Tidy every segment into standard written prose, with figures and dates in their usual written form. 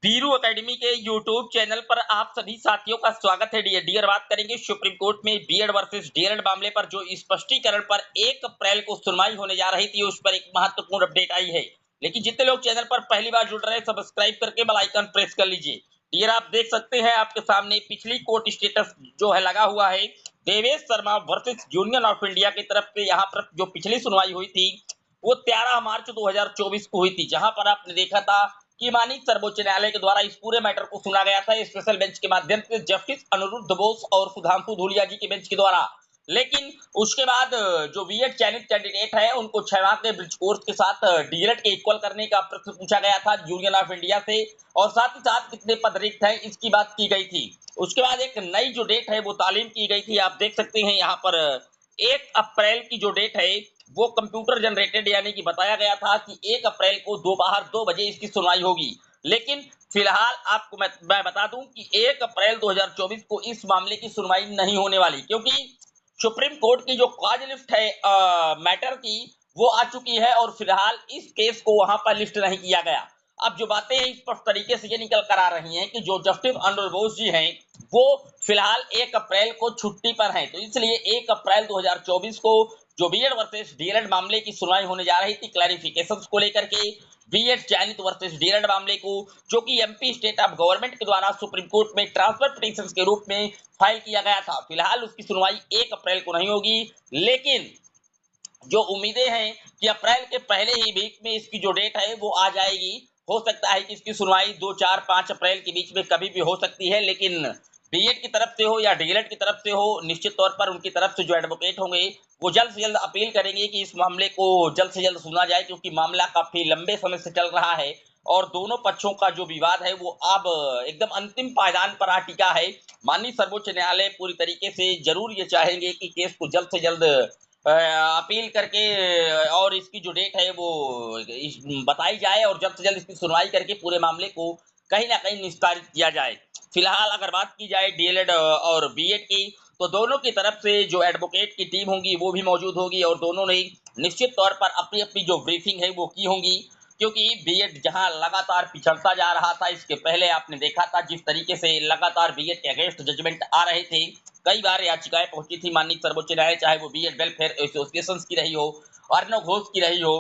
Veeru academy के YouTube channel पर आप सभी साथियों का स्वागत है। डियर बात करेंगे सुप्रीम कोर्ट में बीएड वर्सेस डीएलएड मामले पर जो स्पष्टीकरण पर 1 अप्रैल को सुनवाई होने जा रही थी, उस पर एक महत्वपूर्ण अपडेट आई है। लेकिन जितने लोग चैनल पर पहली बार जुड़ रहे हैं, सब्सक्राइब करके बेल आइकन प्रेस कर लीजिए। डियर आप देख सकते हैं आपके सामने पिछली कोर्ट स्टेटस जो है लगा हुआ है। Devesh Sharma versus union of India की तरफ से यहाँ पर जो पिछली सुनवाई हुई थी वो 13 मार्च 2024 को हुई थी, जहां पर आपने देखा था कि माननीय सर्वोच्च न्यायालय के द्वारा इस पूरे मैटर को सुना गया था स्पेशल बेंच के माध्यम से जस्टिस अनिरुद्ध बोस और सुधांशु धूलिया जी के बेंच के द्वारा। लेकिन उसके बाद जो बीएड चयनित कैंडिडेट है उनको 6 माह के ब्रिज कोर्स के साथ डीएलएड के इक्वल करने का प्रश्न पूछा गया था यूनियन ऑफ इंडिया से, और साथ ही साथ कितने पद रिक्त हैं इसकी बात की गई थी। उसके बाद एक नई जो डेट है वो तालीम की गई थी। आप देख सकते हैं यहाँ पर 1 अप्रैल की जो डेट है वो कंप्यूटर जनरेटेड, यानी कि बताया गया था कि 1 अप्रैल को दोपहर 2 बजे इसकी सुनवाई होगी। लेकिन फिलहाल आपको मैं बता दूं कि 1 अप्रैल 2024 को इस मामले की सुनवाई नहीं होने वाली, क्योंकि सुप्रीम कोर्ट की जो कॉज लिस्ट है मैटर की वो आ चुकी है और फिलहाल इस केस को वहां पर लिस्ट नहीं किया गया। अब जो बातें हैं स्पष्ट तरीके से ये निकल कर आ रही हैं कि जो जस्टिस अनिरुद्ध बोस जी हैं वो फिलहाल 1 अप्रैल को छुट्टी पर हैं, तो इसलिए 1 अप्रैल 2024 को जो बीएड वर्सेस डीएलएड मामले की सुनवाई होने जा रही थी क्लैरिफिकेशंस को लेकर के, बीएड चयनित वर्सेस डीएलएड मामले को जो कि एमपी स्टेट ऑफ गवर्नमेंट के द्वारा सुप्रीम कोर्ट में ट्रांसफर पिटीशंस के रूप में फाइल किया गया था, फिलहाल उसकी सुनवाई 1 अप्रैल को नहीं होगी। लेकिन जो उम्मीदें हैं कि अप्रैल के पहले ही वीक में इसकी जो डेट है वो आ जाएगी। हो सकता है कि इसकी सुनवाई 2, 4, 5 अप्रैल के बीच में कभी भी हो सकती है, लेकिन बीएड की तरफ से हो या डीएलएड की तरफ से हो, निश्चित तौर पर उनकी तरफ से जो एडवोकेट होंगे वो जल्द से जल्द अपील करेंगे कि इस मामले को जल्द से जल्द सुना जाए, क्योंकि मामला काफी लंबे समय से चल रहा है और दोनों पक्षों का जो विवाद है वो अब एकदम अंतिम पायदान पर आ टिका है। माननीय सर्वोच्च न्यायालय पूरी तरीके से जरूर ये चाहेंगे कि केस को जल्द से जल्द अपील करके और इसकी जो डेट है वो बताई जाए और जल्द से जल्द इसकी सुनवाई करके पूरे मामले को कहीं ना कहीं निस्तारित किया जाए। फिलहाल अगर बात की जाए डीएलएड और बीएड की, तो दोनों की तरफ से जो एडवोकेट की टीम होगी वो भी मौजूद होगी और दोनों ने निश्चित तौर पर अपनी अपनी जो ब्रीफिंग है वो की होंगी, क्योंकि बीएड जहां लगातार पिछड़ता जा रहा था, इसके पहले आपने देखा था जिस तरीके से लगातार बीएड के अगेंस्ट जजमेंट आ रहे थे, कई बार याचिकाएं पहुंची थी माननीय सर्वोच्च न्यायालय, चाहे वो बीएड वेलफेयर एसोसिएशन की रही हो, अर्णव घोष की रही हो,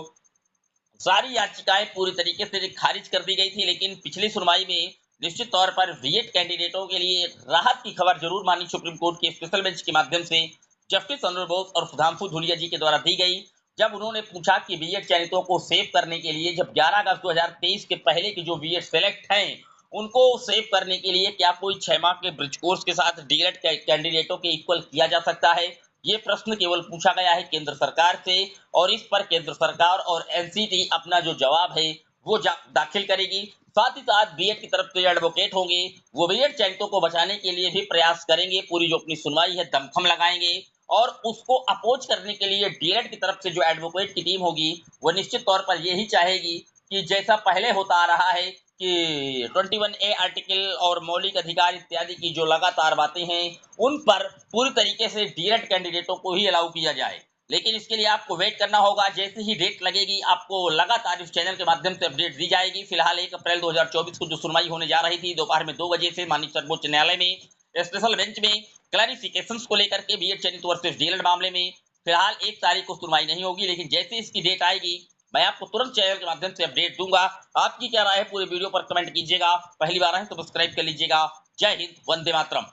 सारी याचिकाएं पूरी तरीके से खारिज कर दी गई थी। लेकिन पिछली सुनवाई में निश्चित तौर पर बीएड कैंडिडेटों के लिए राहत की खबर जरूर माननीय सुप्रीम कोर्ट के स्पेशल बेंच के माध्यम से जस्टिस अनिरुद्ध बोस और सुधांशु धूलिया जी के द्वारा दी गई, जब उन्होंने पूछा कि बीएड चयनितों को सेव करने के लिए, जब 11 अगस्त 2023 के पहले के जो बीएड सेलेक्ट हैं उनको सेव करने के लिए क्या कोई 6 माह के ब्रिज कोर्स के साथ डीएलएड कैंडिडेटों के इक्वल किया जा सकता है, ये प्रश्न केवल पूछा गया है केंद्र सरकार से, और इस पर केंद्र सरकार और एनसीटी अपना जो जवाब है वो दाखिल करेगी। साथ ही साथ बीएड की तरफ से जो एडवोकेट होंगे वो बीएड चयनितों को बचाने के लिए भी प्रयास करेंगे, पूरी जो अपनी सुनवाई है दमखम लगाएंगे, और उसको अपोज करने के लिए डीएलएड की तरफ से जो एडवोकेट की टीम होगी वो निश्चित तौर पर यही चाहेगी कि जैसा पहले होता आ रहा है कि 21A आर्टिकल और मौलिक अधिकार इत्यादि की जो लगातार बातें हैं उन पर पूरी तरीके से डीएलएड कैंडिडेटों को ही अलाउ किया जाए। लेकिन इसके लिए आपको वेट करना होगा, जैसे ही डेट लगेगी आपको लगातार इस चैनल के माध्यम से अपडेट दी जाएगी। फिलहाल 1 अप्रैल 2024 को जो सुनवाई होने जा रही थी दोपहर में 2 बजे से माननीय सर्वोच्च न्यायालय में स्पेशल बेंच में क्लैरिफिकेशंस को लेकर के बीएड चयनित वर्सेस डीएलएड मामले में फिलहाल 1 तारीख को सुनवाई नहीं होगी, लेकिन जैसे इसकी डेट आएगी मैं आपको तुरंत चैनल के माध्यम से अपडेट दूंगा। आपकी क्या राय है पूरे वीडियो पर कमेंट कीजिएगा, पहली बार है तो सब्सक्राइब कर लीजिएगा। जय हिंद, वंदे मातरम।